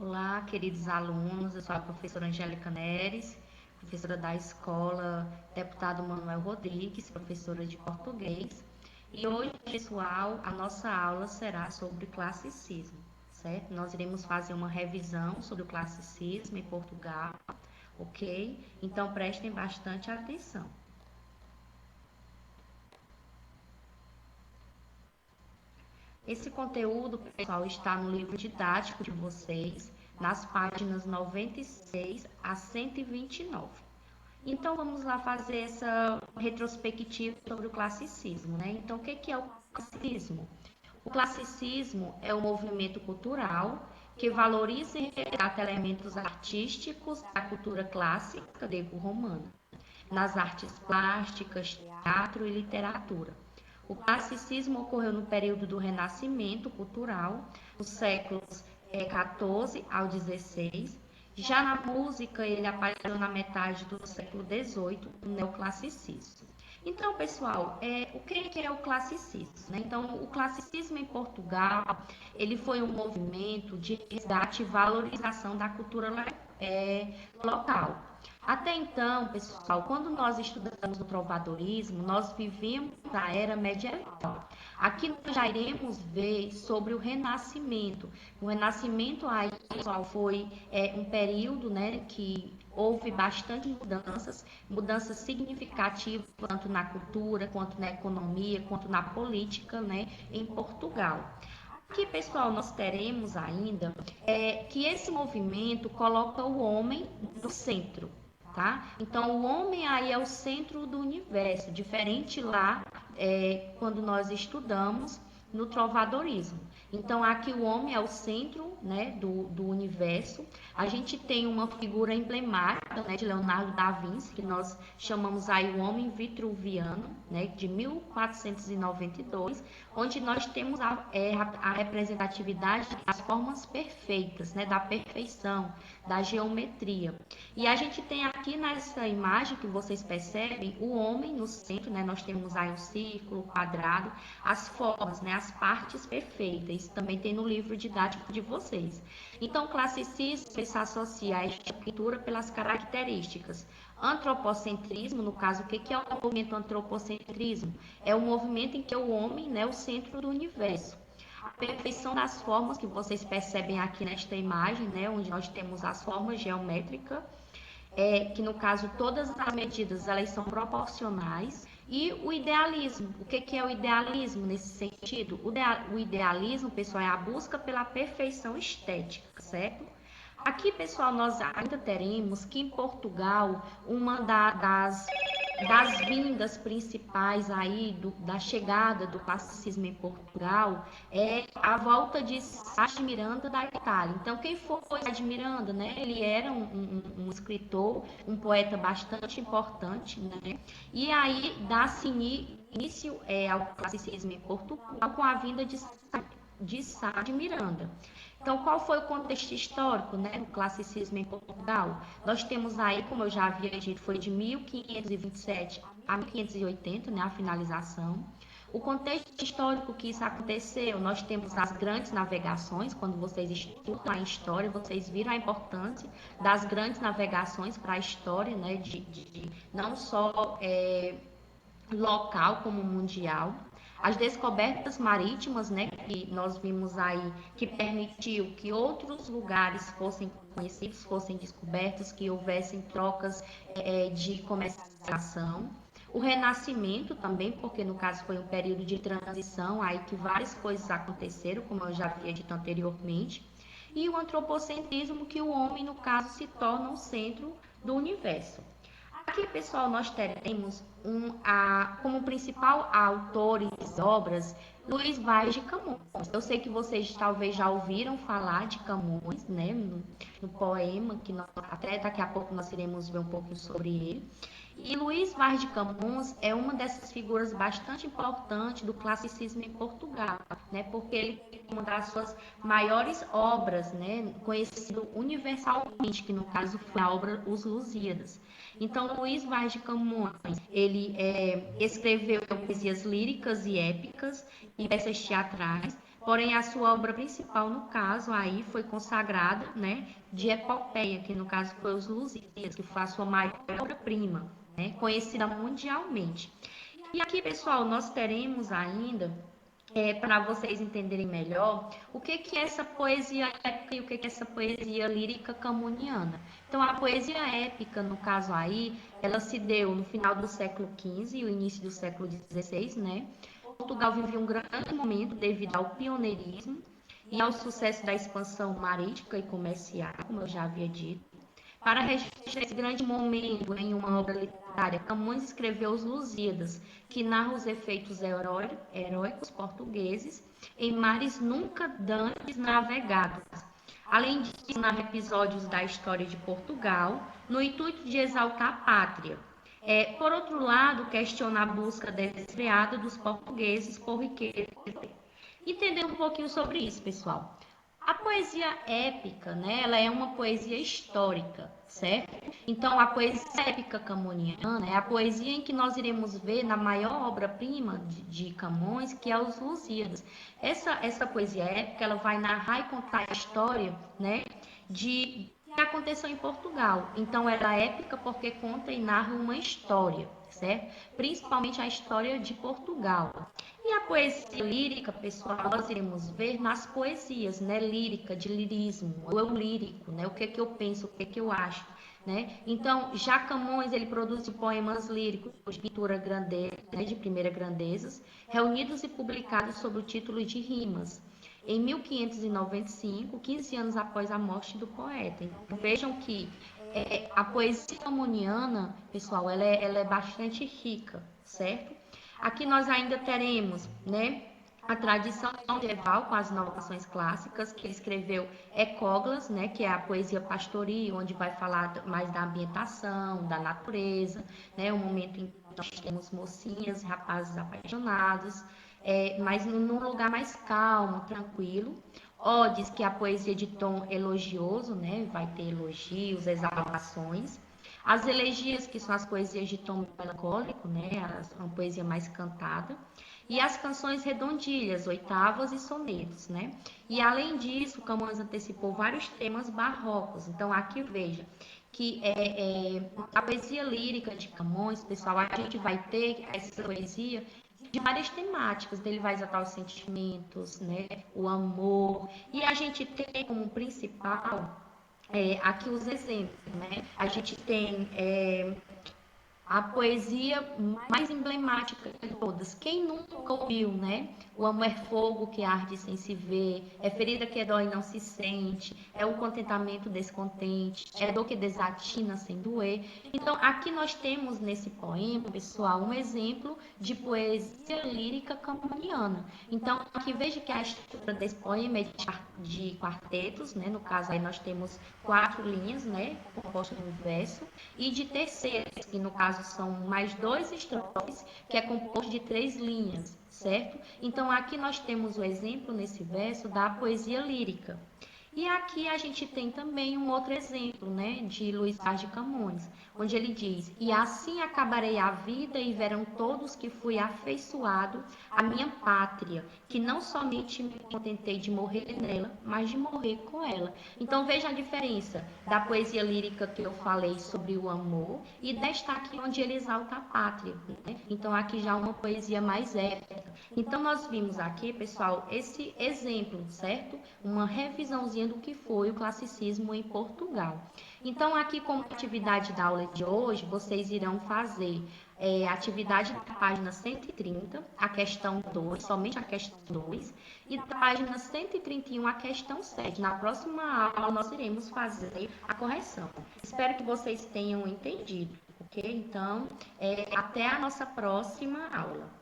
Olá, queridos alunos, eu sou a professora Angélica Neres, professora da escola Deputado Manuel Rodrigues, professora de português. E hoje, pessoal, a nossa aula será sobre classicismo, certo? Nós iremos fazer uma revisão sobre o classicismo em Portugal, ok? Então, prestem bastante atenção. Esse conteúdo, pessoal, está no livro didático de vocês, nas páginas 96 a 129. Então, vamos lá fazer essa retrospectiva sobre o classicismo, né? Então, o que é o classicismo? O classicismo é um movimento cultural que valoriza e resgata elementos artísticos da cultura clássica grego-romana, nas artes plásticas, teatro e literatura. O classicismo ocorreu no período do Renascimento cultural, nos séculos 14 ao 16. Já na música, ele apareceu na metade do século 18, o neoclassicismo. Então, pessoal, o que é o classicismo? Né? Então, o classicismo em Portugal, ele foi um movimento de resgate e valorização da cultura local. Até então, pessoal, quando nós estudamos o trovadorismo, nós vivíamos a era medieval. Aqui nós já iremos ver sobre o Renascimento. O Renascimento aí, pessoal, foi um período, né, que houve bastante mudanças significativas, tanto na cultura, quanto na economia, quanto na política, né, em Portugal. Aqui, pessoal, nós teremos ainda que esse movimento coloca o homem no centro, tá? Então, o homem aí é o centro do universo, diferente lá quando nós estudamos no trovadorismo. Então, aqui o homem é o centro, né, do universo. A gente tem uma figura emblemática, né, de Leonardo da Vinci, que nós chamamos aí o homem vitruviano, né, de 1492, onde nós temos a representatividade das formas perfeitas, né, da perfeição, da geometria. E a gente tem aqui nessa imagem que vocês percebem o homem no centro, né, nós temos aí um círculo, quadrado, as formas, né, as partes perfeitas. Isso também tem no livro didático de vocês. Então, o classicismo se associa a esta pintura pelas características. Antropocentrismo, no caso, o que é o movimento antropocentrismo? É o movimento em que o homem, né, é o centro do universo. A perfeição das formas que vocês percebem aqui nesta imagem, né, onde nós temos as formas geométricas, que no caso todas as medidas elas são proporcionais, e o idealismo. O que é o idealismo nesse sentido? O idealismo, pessoal, é a busca pela perfeição estética, certo? Aqui, pessoal, nós ainda teremos que em Portugal, uma das vindas principais aí da chegada do classicismo em Portugal é a volta de Sá de Miranda da Itália. Então, quem foi Sá de Miranda, né? Ele era um escritor, um poeta bastante importante, né? E aí dá-se início ao classicismo em Portugal com a vinda de Sá de Miranda. Então, qual foi o contexto histórico, né, do classicismo em Portugal? Nós temos aí, como eu já havia dito, foi de 1527 a 1580, né, a finalização. O contexto histórico que isso aconteceu, nós temos as grandes navegações, quando vocês estudam a história, vocês viram a importância das grandes navegações para a história, né, não só local como mundial. As descobertas marítimas, né, que nós vimos aí, que permitiu que outros lugares fossem conhecidos, fossem descobertos, que houvessem trocas de comercialização. O Renascimento também, porque no caso foi um período de transição, aí que várias coisas aconteceram, como eu já havia dito anteriormente. E o antropocentrismo, que o homem, no caso, se torna o centro do universo. Aqui, pessoal, nós teremos como principal autor e obras Luís Vaz de Camões. Eu sei que vocês talvez já ouviram falar de Camões, né, no poema, que até daqui a pouco nós iremos ver um pouquinho sobre ele. E Luís Vaz de Camões é uma dessas figuras bastante importantes do classicismo em Portugal, né, porque ele tem uma das suas maiores obras, né, conhecido universalmente, que no caso foi a obra Os Lusíadas. Então, Luís Vaz de Camões, ele escreveu poesias líricas e épicas e peças teatrais, Porém, a sua obra principal, no caso, aí foi consagrada, né, de epopeia, que no caso foi Os Lusíadas, que foi a sua maior obra-prima, né, conhecida mundialmente. E aqui, pessoal, nós teremos ainda, para vocês entenderem melhor, o que é essa poesia épica e o que é essa poesia lírica camuniana. Então, a poesia épica, no caso aí, ela se deu no final do século XV e o início do século XVI, né? Portugal vivia um grande momento devido ao pioneirismo e ao sucesso da expansão marítima e comercial, como eu já havia dito. Para registrar esse grande momento em uma obra literária, Camões escreveu Os Lusíadas, que narra os efeitos heróicos portugueses em mares nunca dantes navegados. Além disso, narra episódios da história de Portugal, no intuito de exaltar a pátria. Por outro lado, questiona a busca desfreada dos portugueses por riqueza. Entender um pouquinho sobre isso, pessoal. A poesia épica, né, ela é uma poesia histórica, certo? Então, a poesia épica camoniana é a poesia em que nós iremos ver na maior obra-prima de Camões, que é Os Lusíadas. Essa poesia épica, ela vai narrar e contar a história, né, que aconteceu em Portugal. Então, ela é épica porque conta e narra uma história, certo? Principalmente a história de Portugal. E a poesia lírica, pessoal, nós iremos ver nas poesias, né? Lírica, de lirismo, o eu lírico, né? O que é que eu penso, o que é que eu acho, né? Então, já Camões, ele produz poemas líricos de pintura grandeza, né? De primeira grandezas, reunidos e publicados sob o título de Rimas, em 1595, 15 anos após a morte do poeta. Então, vejam que a poesia camoniana, pessoal, ela é bastante rica, certo? Aqui nós ainda teremos, né, a tradição medieval com as inovações clássicas, que ele escreveu Ecóglas, né, que é a poesia pastoril, onde vai falar mais da ambientação, da natureza, né, o momento em que nós temos mocinhas, rapazes apaixonados, mas num lugar mais calmo, tranquilo. Odes, que é a poesia de tom elogioso, né, vai ter elogios, exaltações. As elegias, que são as poesias de tom melancólico, né, uma poesia mais cantada, e as canções redondilhas, oitavas e sonetos, né? E além disso, Camões antecipou vários temas barrocos. Então aqui veja que a poesia lírica de Camões, pessoal, a gente vai ter essa poesia de várias temáticas, ele vai exaltar os sentimentos, né, o amor, e a gente tem como principal aqui os exemplos, né? A gente tem a poesia mais emblemática de todas. Quem nunca ouviu, né? O amor é fogo que arde sem se ver, é ferida que dói e não se sente, é o contentamento descontente, é dor que desatina sem doer. Então, aqui nós temos nesse poema, pessoal, um exemplo de poesia lírica camoniana. Então, aqui veja que a estrutura desse poema é de quartetos, né? No caso, aí nós temos 4 linhas, né? Compostas no verso, e de terceiros, que no caso são mais 2 estrofes, que é composto de 3 linhas, certo? Então, aqui nós temos o exemplo nesse verso da poesia lírica. E aqui a gente tem também um outro exemplo, né, de Luís Vaz de Camões, onde ele diz: "E assim acabarei a vida e verão todos que fui afeiçoado à minha pátria, que não somente me contentei de morrer nela, mas de morrer com ela." Então veja a diferença da poesia lírica que eu falei sobre o amor e desta aqui onde ele exalta a pátria, né? Então aqui já uma poesia mais épica. Então nós vimos aqui, pessoal, esse exemplo, certo? Uma revisãozinha do que foi o classicismo em Portugal. Então, aqui como atividade da aula de hoje, vocês irão fazer a atividade da página 130, a questão 2, somente a questão 2, e da página 131, a questão 7. Na próxima aula, nós iremos fazer a correção. Espero que vocês tenham entendido, ok? Então, até a nossa próxima aula.